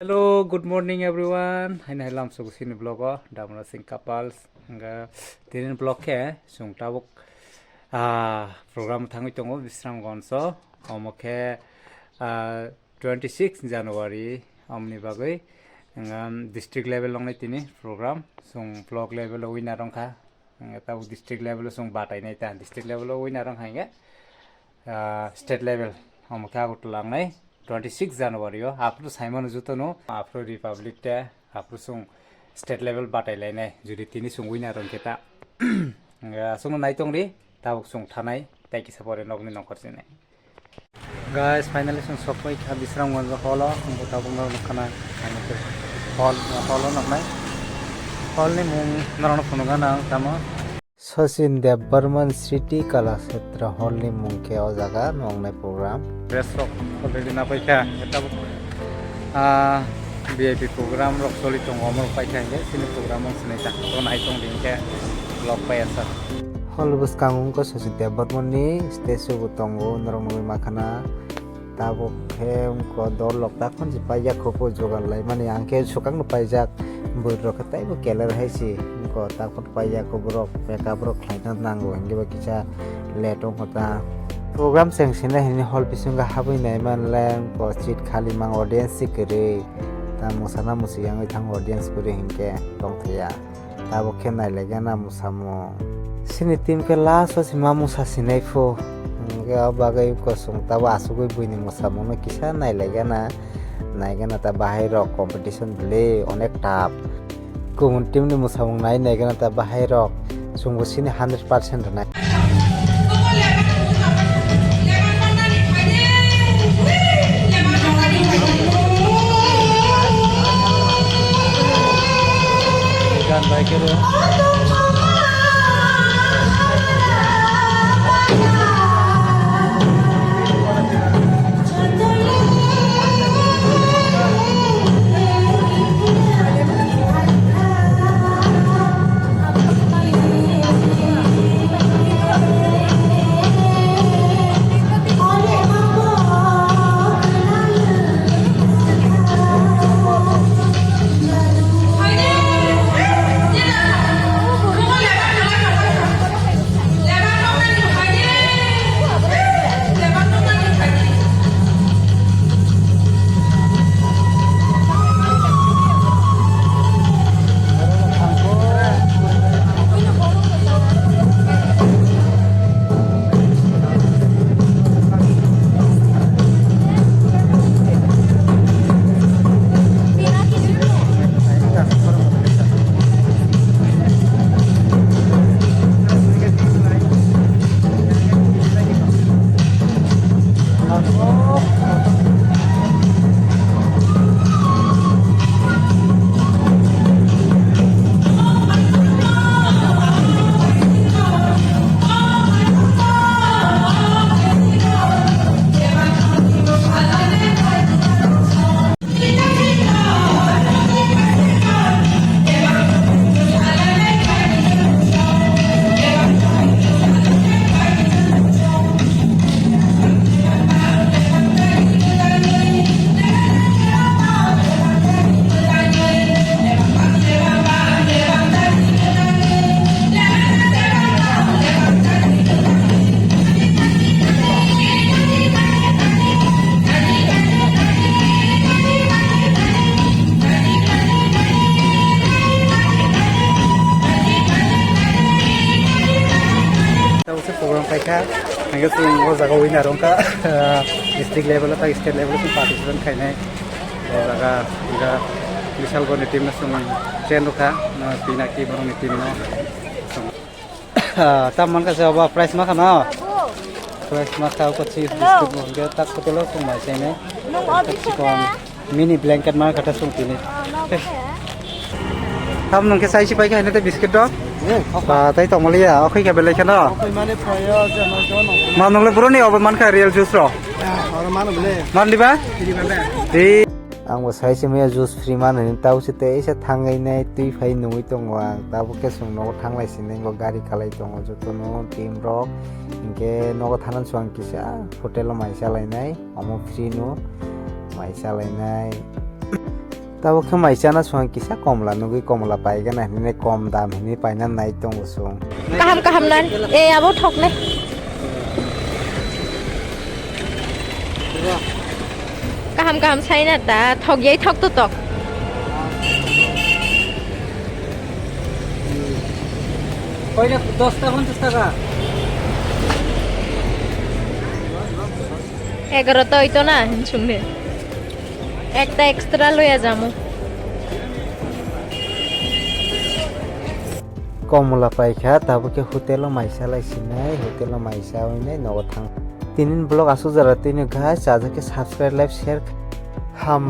Hello, good morning everyone. Hai nai lam so sini blog damra sing kapals nga tinin blog ke sung tabuk program thangui tongo bisram gonso omoke 26 January omni bagai nga district level longnai tini program sung blog level winner rongkha nga tabu district level sung batai nai ta district level winner rongkha nga state level omoke agut langnai 26 January after Simon Jutono after Republic Day after sung state level batai nai judi tini sung winner rongketa sung naitong ri tabuk sung thanai taiki sapore nogni nongkorjene guys finally sung sokoi kha bisram gonjo holo sung tabuk nokana holo noknai hol ni mung narano phununga na tamo Sachin Dev Burman City Kalakshetra Hall ni mungke o jaga nongnai program rest rok already na paikha eta VIP program rok soli tong omor paikha nge sini program ong sinai ta to nai tong dingke blog pai asa hall bus kangung ko Sachin Dev Burman ni statue bu tongo norong makhana tabo hem ko dor lok ta khon ji paija khopo jogal lai mane angke sukang no paijak burro khatai bo kelar haisi ko ta khon paija ko borok makeup rok khlaina nango angge ba kicha letong hota program sengsinai hini hall bisunga habui nai man lang ko seat khali mang audience sikre ta musana musiyang thang audience kure hinke tongthaya tabo khenai legana musamo sini team ke last o sima musa sinai fo ga bagai ko sung ta asugoi buini musamono kisa naigana ta bahai rok competition bele onek tap kumun team ni musamong naigana ta bahai rok sungbo sini 100% na gan baik itu program paikha hangge sung o jaga winner rongka district level ta state level sung participant khainai o jaga ira bisal goni team na sung chen rokha na pinaki borong team no tamman ka jaba price ma khana price ma ka ko chief biscuit mo ge tak ko telo sung mai chaine mini blanket ma khata sung tini tam nong ke sai si paikha hene te biscuit do tai tongmali ya okhai ka belai khana মানে ফয়া যে আমার জন manole puroni obo man kha real juice ro আর মানে বলে man liba free মানে di angbo sai se me juice free man ni tau se te se thangai nai tui phai nui tongo ang tabu ke sung no thanglai sin ngo gari kalai tongo joto no team rok inke no thanan suang kisa hotel mai salai nai omo free no mai salai nai tabo ke maisana suang kisa komla nugui komla paigana hine kom dam hine paina nai tongo sung Kaham kaham nan. Abo thok ne. Kaham kaham sai na ta thok yai thok to tok. koina 10 ta 50 টাকা 11 তো হইতো না শুনলে একটা extra লইয়া যামু komla paikha tabo ke hotelo maisa laisinai hotelo maisa oinai nogo thang tinin blog asu jara tini guys aja ke subscribe like share ham